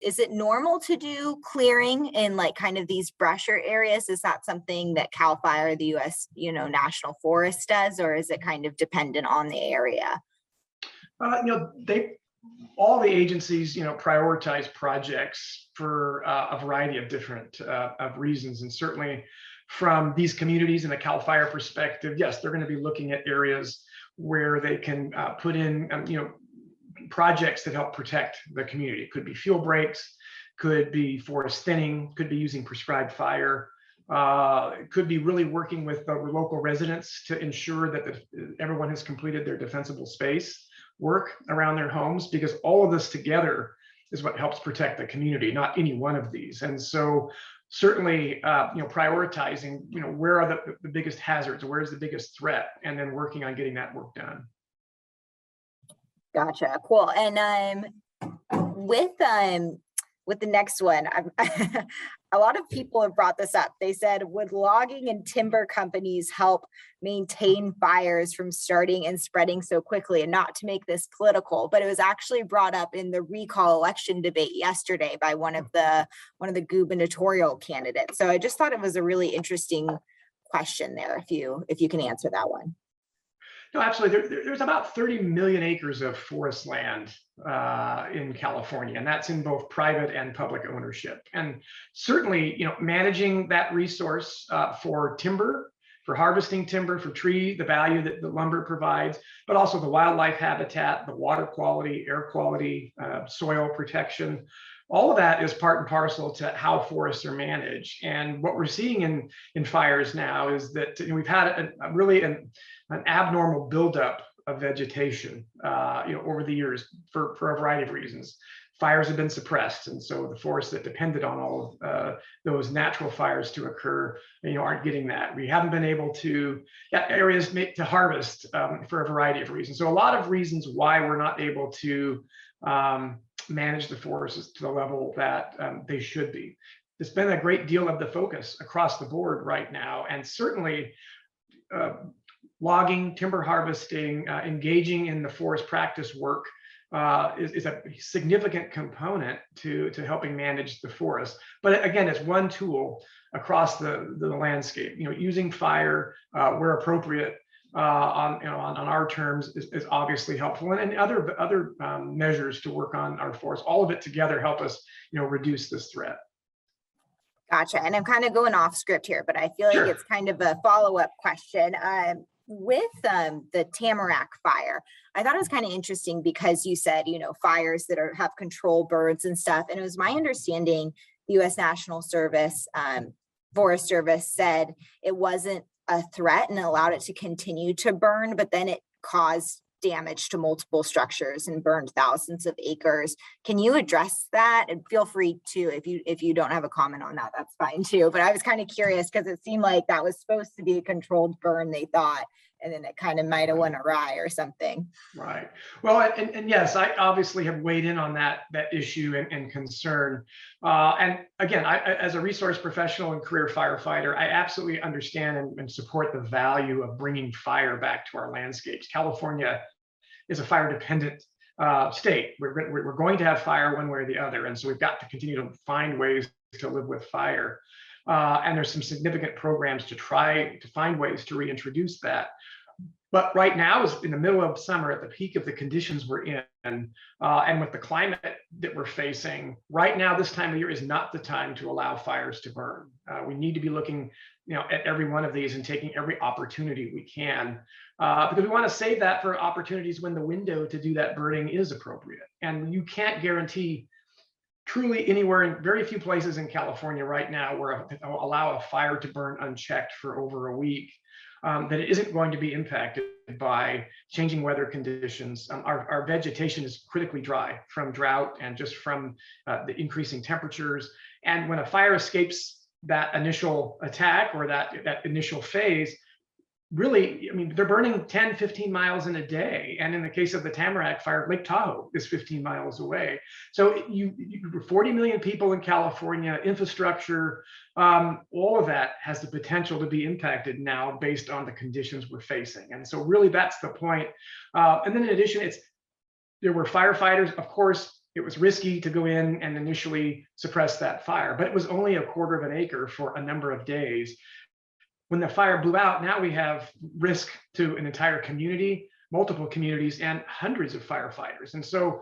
is it normal to do clearing in like kind of these brusher areas? Is that something that CAL FIRE, the U.S. National Forest does, or is it kind of dependent on the area? All the agencies, prioritize projects for a variety of different of reasons, and certainly from these communities in a CAL FIRE perspective, yes, they're going to be looking at areas where they can put in, projects that help protect the community. It could be fuel breaks, could be forest thinning, could be using prescribed fire. It could be really working with the local residents to ensure that everyone has completed their defensible space work around their homes, because all of this together is what helps protect the community, not any one of these. And so certainly, prioritizing, where are the biggest hazards, where's the biggest threat, and then working on getting that work done. Gotcha. Cool. And with the next one, a lot of people have brought this up. They said, would logging and timber companies help maintain fires from starting and spreading so quickly? And not to make this political, but it was actually brought up in the recall election debate yesterday by one of the gubernatorial candidates. So I just thought it was a really interesting question there, if you can answer that one. No, absolutely. There's about 30 million acres of forest land in California, and that's in both private and public ownership. And certainly, managing that resource for timber, for harvesting timber, for the value that the lumber provides, but also the wildlife habitat, the water quality, air quality, soil protection. All of that is part and parcel to how forests are managed. And what we're seeing in fires now is that we've had an abnormal buildup of vegetation, over the years for a variety of reasons. Fires have been suppressed, and so the forests that depended on all of those natural fires to occur, aren't getting that. We haven't been able to areas to harvest for a variety of reasons. So a lot of reasons why we're not able to manage the forests to the level that they should be. There's been a great deal of the focus across the board right now, and certainly logging, timber harvesting, engaging in the forest practice work is a significant component to helping manage the forest. But again, it's one tool across the landscape. Using fire where appropriate on our terms is obviously helpful, and other measures to work on our forest. All of it together help us reduce this threat. Gotcha. And I'm kind of going off script here, but I feel like it's kind of a follow-up question. With the tamarack fire, I thought it was kind of interesting because you said, fires that have control birds and stuff. And it was my understanding the U.S. National Service, Forest Service said it wasn't a threat and allowed it to continue to burn, but then it caused damage to multiple structures and burned thousands of acres. Can you address that? And feel free to, if you don't have a comment on that, that's fine too. But I was kind of curious because it seemed like that was supposed to be a controlled burn, they thought, and then it kind of might have went awry or something. Right. Well, and yes, I obviously have weighed in on that issue and concern. And again, I, as a resource professional and career firefighter, I absolutely understand and support the value of bringing fire back to our landscapes. California is a fire-dependent state. We're going to have fire one way or the other, and so we've got to continue to find ways to live with fire. And there's some significant programs to try to find ways to reintroduce that. But right now is in the middle of summer, at the peak of the conditions we're in, and with the climate that we're facing right now, this time of year is not the time to allow fires to burn. We need to be looking, at every one of these and taking every opportunity we can, because we want to save that for opportunities when the window to do that burning is appropriate. And you can't guarantee truly anywhere, in very few places in California right now where allow a fire to burn unchecked for over a week, that it isn't going to be impacted by changing weather conditions. Our vegetation is critically dry from drought and just from the increasing temperatures. And when a fire escapes that initial attack or that initial phase, really, they're burning 10, 15 miles in a day. And in the case of the Tamarack fire, Lake Tahoe is 15 miles away. So you 40 million people in California, infrastructure, all of that has the potential to be impacted now based on the conditions we're facing. And so really that's the point. And then in addition, there were firefighters, of course, it was risky to go in and initially suppress that fire, but it was only a quarter of an acre for a number of days. When the fire blew out, now we have risk to an entire community, multiple communities, and hundreds of firefighters. And so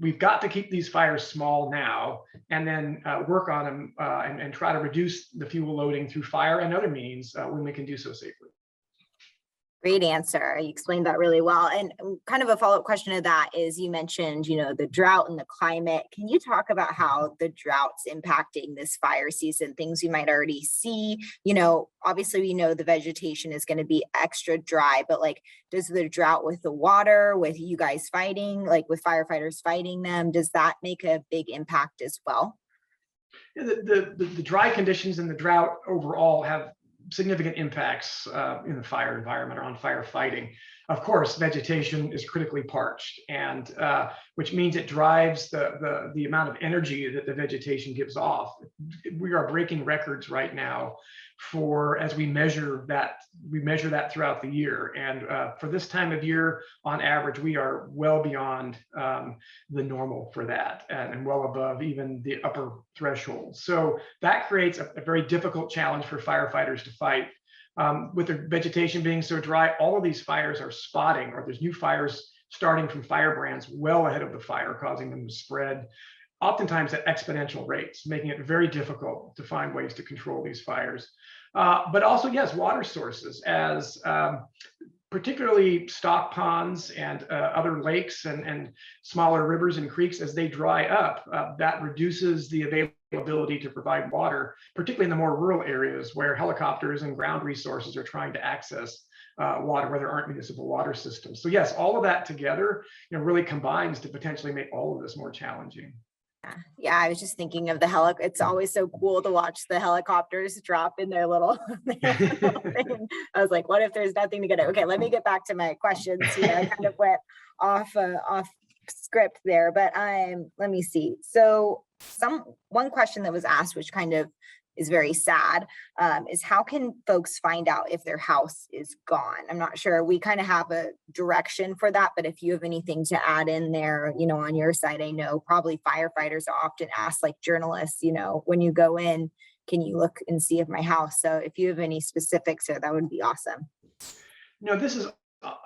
we've got to keep these fires small now, and then work on them and try to reduce the fuel loading through fire and other means when we can do so safely. Great answer. You explained that really well. And kind of a follow-up question to that is, you mentioned, the drought and the climate. Can you talk about how the drought's impacting this fire season, things we might already see? Obviously we know the vegetation is going to be extra dry, but like, does the drought with the water, with you guys fighting, like with firefighters fighting them, does that make a big impact as well? Yeah, the dry conditions and the drought overall have significant impacts in the fire environment or on firefighting. Of course, vegetation is critically parched, and which means it drives the amount of energy that the vegetation gives off. We are breaking records right now for, as we measure that throughout the year. And for this time of year, on average, we are well beyond the normal for that, and well above even the upper threshold. So that creates a very difficult challenge for firefighters to fight. With the vegetation being so dry, all of these fires are spotting, or there's new fires starting from firebrands well ahead of the fire, causing them to spread, oftentimes at exponential rates, making it very difficult to find ways to control these fires. But also, yes, water sources, as particularly stock ponds and other lakes and smaller rivers and creeks, as they dry up, that reduces the availability to provide water, particularly in the more rural areas where helicopters and ground resources are trying to access water where there aren't municipal water systems. So yes, all of that together, really combines to potentially make all of this more challenging. Yeah, I was just thinking of the it's always so cool to watch the helicopters drop in their little, their little thing. I was like, what if there's nothing to get it? Okay, let me get back to my questions here. I kind of went off script there, but let me see. So one question that was asked, which kind of is very sad, is how can folks find out if their house is gone? I'm not sure. We kind of have a direction for that, but if you have anything to add in there, on your side, I know probably firefighters are often asked, like journalists, when you go in, can you look and see if my house? So if you have any specifics there, that would be awesome. This is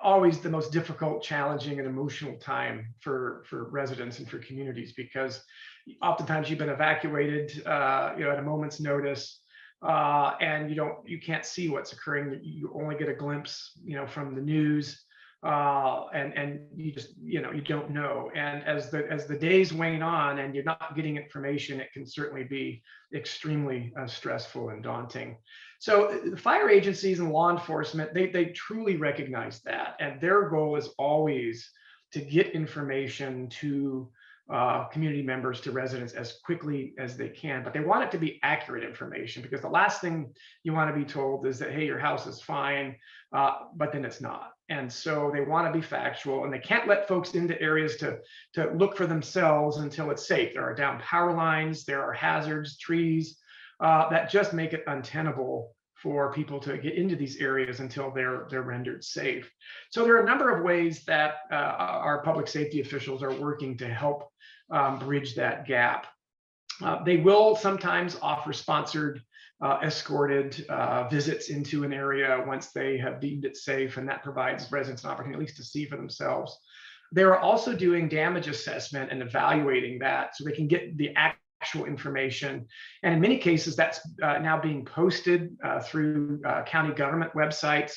always the most difficult, challenging, and emotional time for residents and for communities, because oftentimes you've been evacuated, at a moment's notice, and you can't see what's occurring. You only get a glimpse, from the news, and you just, you don't know. And as the days wane on and you're not getting information, it can certainly be extremely stressful and daunting. So the fire agencies and law enforcement, they truly recognize that, and their goal is always to get information to community members, to residents, as quickly as they can. But they want it to be accurate information, because the last thing you want to be told is that, hey, your house is fine, but then it's not. And so they want to be factual, and they can't let folks into areas to look for themselves until it's safe. There are down power lines, there are hazards, trees that just make it untenable for people to get into these areas until they're rendered safe. So there are a number of ways that our public safety officials are working to help bridge that gap. They will sometimes offer sponsored, escorted visits into an area once they have deemed it safe, and that provides residents an opportunity at least to see for themselves. They're also doing damage assessment and evaluating that so they can get the actual information. And in many cases, that's now being posted through county government websites.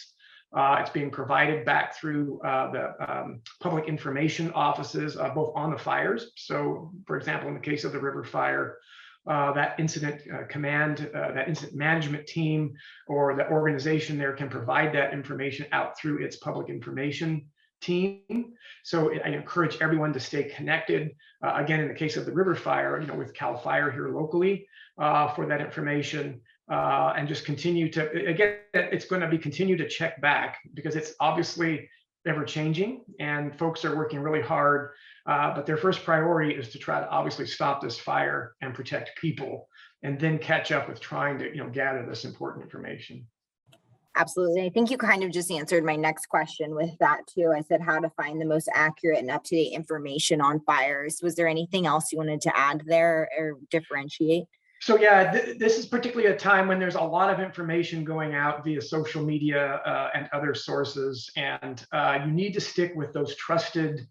It's being provided back through the public information offices, both on the fires. So, for example, in the case of the river fire, that incident command, that incident management team, or the organization there can provide that information out through its public information team. So I encourage everyone to stay connected. Again, in the case of the river fire, with CAL FIRE here locally for that information, and just continue to, again, it's going to be continue to check back, because it's obviously ever changing and folks are working really hard. But their first priority is to try to obviously stop this fire and protect people, and then catch up with trying to, gather this important information. Absolutely. I think you kind of just answered my next question with that too. I said how to find the most accurate and up-to-date information on fires. Was there anything else you wanted to add there or differentiate? So yeah, this is particularly a time when there's a lot of information going out via social media and other sources, and you need to stick with those trusted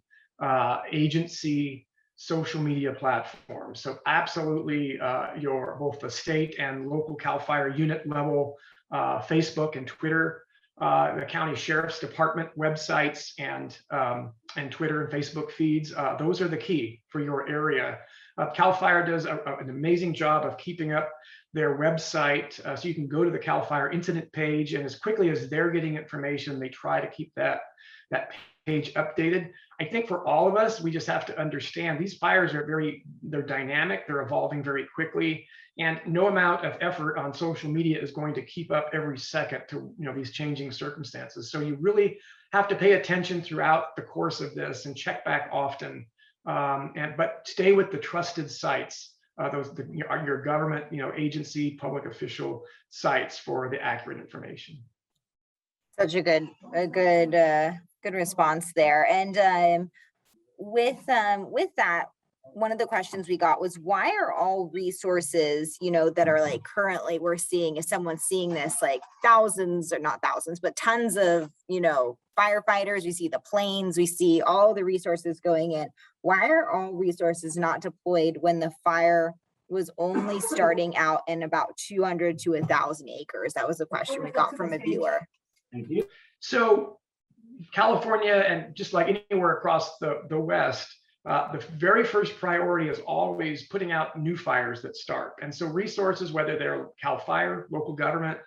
agency social media platforms. So absolutely, your both the state and local CAL FIRE unit level Facebook and Twitter, the county sheriff's department websites, and Twitter and Facebook feeds. Those are the key for your area. CAL FIRE does an amazing job of keeping up their website, so you can go to the CAL FIRE incident page, and as quickly as they're getting information, they try to keep that page updated. I think for all of us, we just have to understand these fires are they're dynamic, they're evolving very quickly, and no amount of effort on social media is going to keep up every second to these changing circumstances. So you really have to pay attention throughout the course of this and check back often, but stay with the trusted sites, your government, agency, public official sites for the accurate information. Such a good response there. And with that, one of the questions we got was, why are all resources, that are like currently we're seeing, if someone's seeing this, like thousands, or not thousands, but tons of, firefighters, we see the planes, we see all the resources going in. Why are all resources not deployed when the fire was only starting out in about 200 to 1,000 acres? That was a question we got from a viewer. Thank you. So California, and just like anywhere across the West, the very first priority is always putting out new fires that start. And so resources, whether they're CAL FIRE, local government,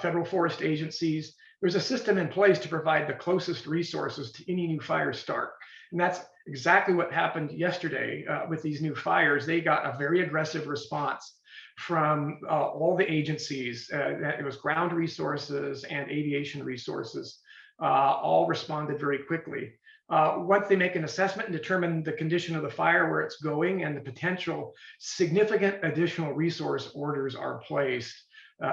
federal forest agencies, there's a system in place to provide the closest resources to any new fire start. And that's exactly what happened yesterday with these new fires. They got a very aggressive response from all the agencies. It was ground resources and aviation resources, all responded very quickly. Once they make an assessment and determine the condition of the fire, where it's going, and the potential, significant additional resource orders are placed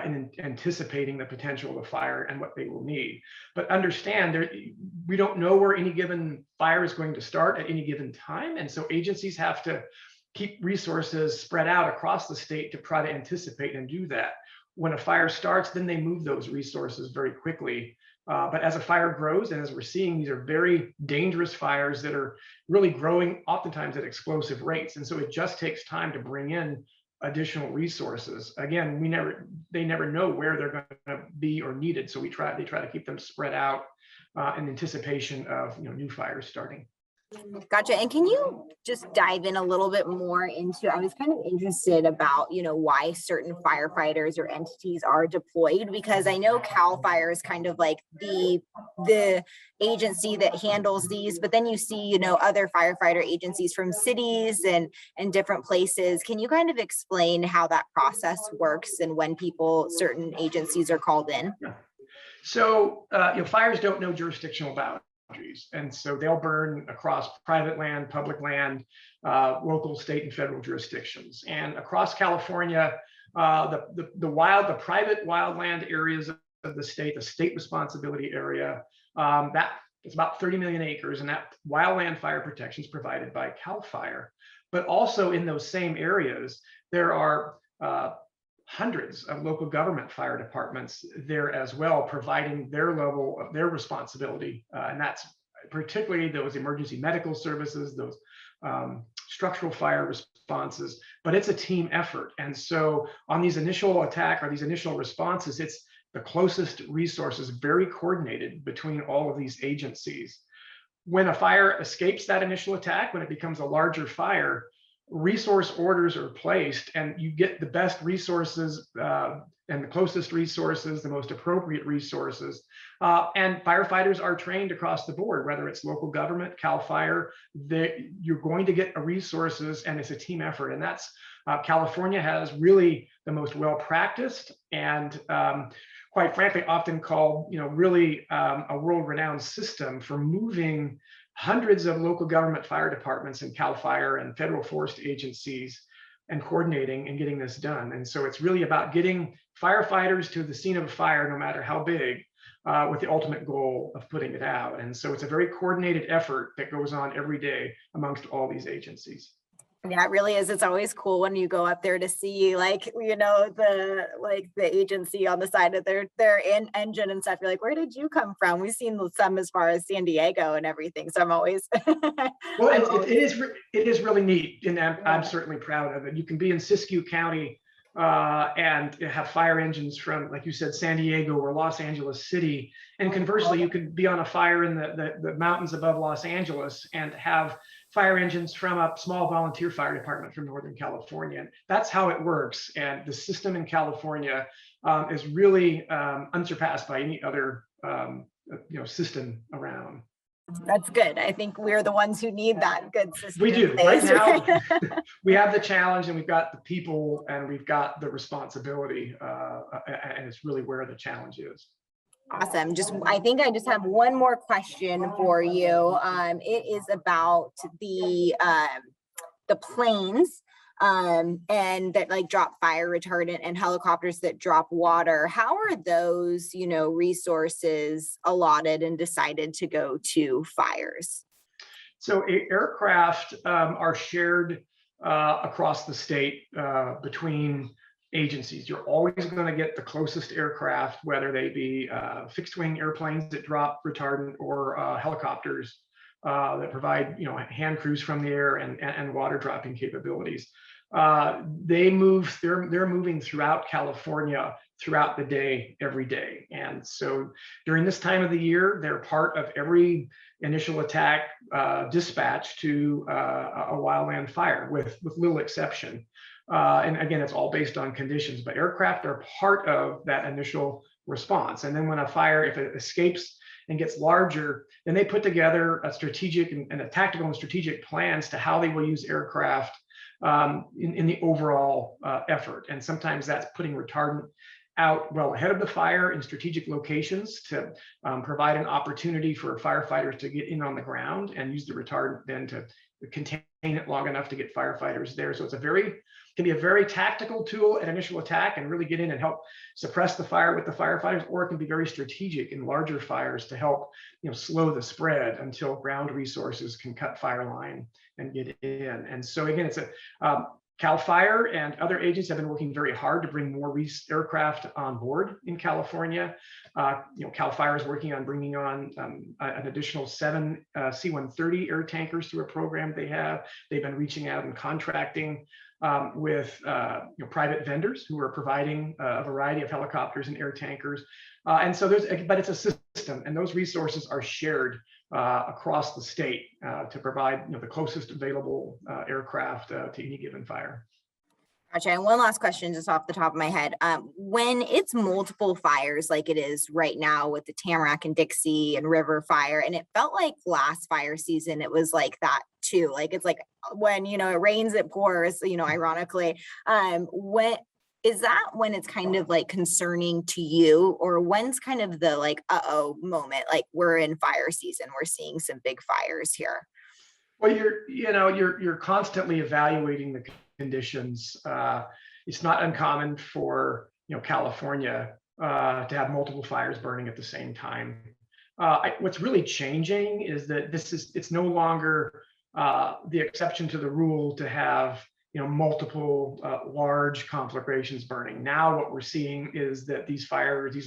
in anticipating the potential of the fire and what they will need. But understand, we don't know where any given fire is going to start at any given time. And so agencies have to keep resources spread out across the state to try to anticipate and do that. When a fire starts, then they move those resources very quickly. But as a fire grows, and as we're seeing, these are very dangerous fires that are really growing oftentimes at explosive rates. And so it just takes time to bring in additional resources. Again, they never know where they're going to be or needed. So they try to keep them spread out in anticipation of new fires starting. Gotcha. And can you just dive in a little bit more into, I was kind of interested about, why certain firefighters or entities are deployed, because I know CAL FIRE is kind of like the agency that handles these, but then you see, other firefighter agencies from cities and different places. Can you kind of explain how that process works and when certain agencies are called in? Yeah. So, fires don't know jurisdictional boundaries. And so they'll burn across private land, public land, local, state, and federal jurisdictions. And across California, the private wildland areas of the state responsibility area, that it's about 30 million acres, and that wildland fire protection is provided by CAL FIRE. But also in those same areas, there are hundreds of local government fire departments there as well, providing their level of their responsibility. And that's particularly those emergency medical services, those structural fire responses, but it's a team effort. And so on these initial attack or these initial responses, it's the closest resources, very coordinated between all of these agencies. When a fire escapes that initial attack, when it becomes a larger fire, resource orders are placed, and you get the best resources and the closest resources, the most appropriate resources. And firefighters are trained across the board, whether it's local government, CAL FIRE, you're going to get resources, and it's a team effort. And that's California has really the most well-practiced and quite frankly, often called, really a world-renowned system for moving hundreds of local government fire departments and CAL FIRE and federal forest agencies and coordinating and getting this done. And so it's really about getting firefighters to the scene of a fire, no matter how big, with the ultimate goal of putting it out. And so it's a very coordinated effort that goes on every day amongst all these agencies. Yeah, it really is. It's always cool when you go up there to see, like, the agency on the side of their engine and stuff. You're like, where did you come from? We've seen some as far as San Diego and everything. So I'm always Well, I'm it is really neat, and I'm yeah. certainly proud of it. You can be in Siskiyou County and have fire engines from, like you said, San Diego or Los Angeles City, and conversely, you could be on a fire in the mountains above Los Angeles and have fire engines from a small volunteer fire department from Northern California. And that's how it works. And the system in California is really unsurpassed by any other system around. That's good. I think we're the ones who need that good system. We do. Right now, we have the challenge, and we've got the people, and we've got the responsibility, and it's really where the challenge is. Awesome. I think I just have one more question for you. It is about the planes and that like drop fire retardant and helicopters that drop water. How are those, resources allotted and decided to go to fires? So aircraft are shared across the state between agencies. You're always going to get the closest aircraft, whether they be fixed wing airplanes that drop retardant or helicopters that provide hand crews from the air and water dropping capabilities. They're moving throughout California throughout the day, every day. And so during this time of the year, they're part of every initial attack dispatch to a wildland fire, with little exception. And again, it's all based on conditions, but aircraft are part of that initial response. And then when a fire, if it escapes and gets larger, then they put together a strategic and a tactical and strategic plans to how they will use aircraft in the overall effort. And sometimes that's putting retardant out well ahead of the fire in strategic locations to provide an opportunity for firefighters to get in on the ground and use the retardant then to contain it long enough to get firefighters there. So it's can be a very tactical tool at initial attack and really get in and help suppress the fire with the firefighters, or it can be very strategic in larger fires to help slow the spread until ground resources can cut fire line and get in. And so again, it's Cal Fire and other agencies have been working very hard to bring more aircraft on board in California. Cal Fire is working on bringing on an additional 7 C-130 air tankers through a program they have. They've been reaching out and contracting with private vendors who are providing a variety of helicopters and air tankers. And so but it's a system, and those resources are shared across the state to provide the closest available aircraft to any given fire. Gotcha. And one last question, just off the top of my head. When it's multiple fires like it is right now with the Tamarack and Dixie and River Fire, and it felt like last fire season, it was like that too. Like it's like when, it rains, it pours, ironically. When it's kind of like concerning to you, or when's kind of the like, moment, like we're in fire season, we're seeing some big fires here? Well, you're constantly evaluating the conditions. It's not uncommon for California to have multiple fires burning at the same time. What's really changing is that it's no longer the exception to the rule to have multiple large conflagrations burning. Now what we're seeing is that these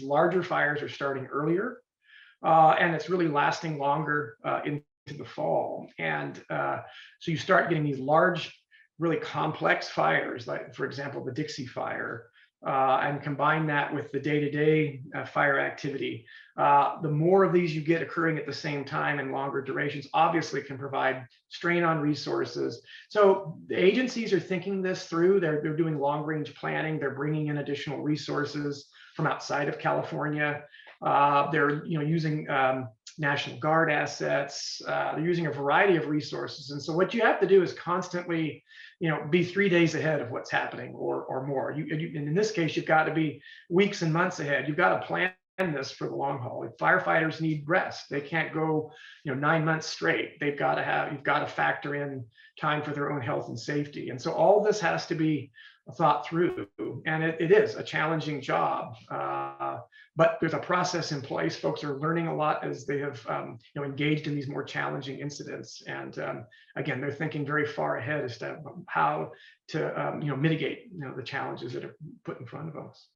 larger fires are starting earlier, and it's really lasting longer into the fall. And so you start getting these large, really complex fires, like for example, the Dixie Fire, and combine that with the day-to-day fire activity. The more of these you get occurring at the same time and longer durations, obviously can provide strain on resources. So the agencies are thinking this through. They're doing long-range planning. They're bringing in additional resources from outside of California. They're using National Guard assets. They're using a variety of resources. And so what you have to do is constantly be 3 days ahead of what's happening or more. And in this case, you've got to be weeks and months ahead. You've got to plan this for the long haul. Like, firefighters need rest. They can't go, 9 months straight. You've got to factor in time for their own health and safety. And so all this has to be thought through, and it is a challenging job. But there's a process in place. Folks are learning a lot as they have, engaged in these more challenging incidents. And again, they're thinking very far ahead as to how to, mitigate, the challenges that are put in front of us.